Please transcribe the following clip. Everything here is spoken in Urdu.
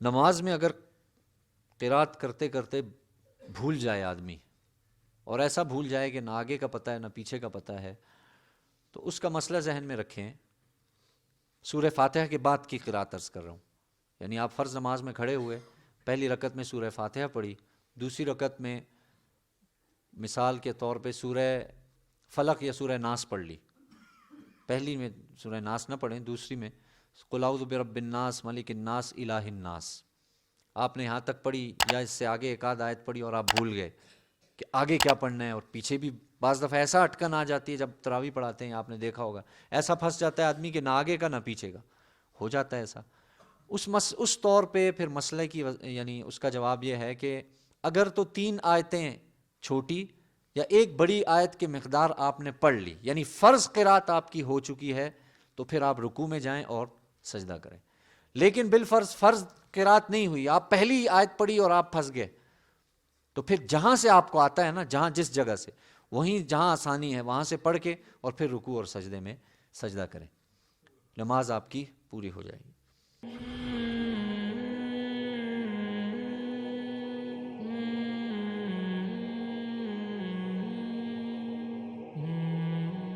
نماز میں اگر قرات کرتے کرتے بھول جائے آدمی، اور ایسا بھول جائے کہ نہ آگے کا پتہ ہے نہ پیچھے کا پتہ ہے، تو اس کا مسئلہ ذہن میں رکھیں۔ سورہ فاتحہ کے بعد کی قرات عرض کر رہا ہوں، یعنی آپ فرض نماز میں کھڑے ہوئے، پہلی رکعت میں سورہ فاتحہ پڑھی، دوسری رکعت میں مثال کے طور پہ سورہ فلق یا سورہ ناس پڑھ لی، پہلی میں سورہ ناس نہ پڑھیں، دوسری میں قل اعوذ برب الناس ملک الناس الہ الناس، آپ نے یہاں تک پڑھی یا اس سے آگے ایک آدھ آیت پڑھی اور آپ بھول گئے کہ آگے کیا پڑھنا ہے، اور پیچھے بھی بعض دفعہ ایسا اٹکن آ جاتی ہے، جب تراویح پڑھاتے ہیں آپ نے دیکھا ہوگا، ایسا پھنس جاتا ہے آدمی کہ نہ آگے کا نہ پیچھے کا، ہو جاتا ہے ایسا۔ اس طور پہ پھر مسئلہ کی یعنی اس کا جواب یہ ہے کہ اگر تو 3 آیتیں چھوٹی یا ایک بڑی آیت کی مقدار آپ نے پڑھ لی، یعنی فرض قرات آپ کی ہو چکی ہے، تو پھر آپ رکوع میں جائیں اور سجدہ کریں۔ لیکن بالفرض فرض قرات نہیں ہوئی، آپ پہلی آیت پڑھی اور آپ پھنس گئے، تو پھر جہاں سے آپ کو آتا ہے نا، جہاں جس جگہ سے، وہیں جہاں آسانی ہے وہاں سے پڑھ کے اور پھر رکوع اور سجدے میں سجدہ کریں، نماز آپ کی پوری ہو جائے گی۔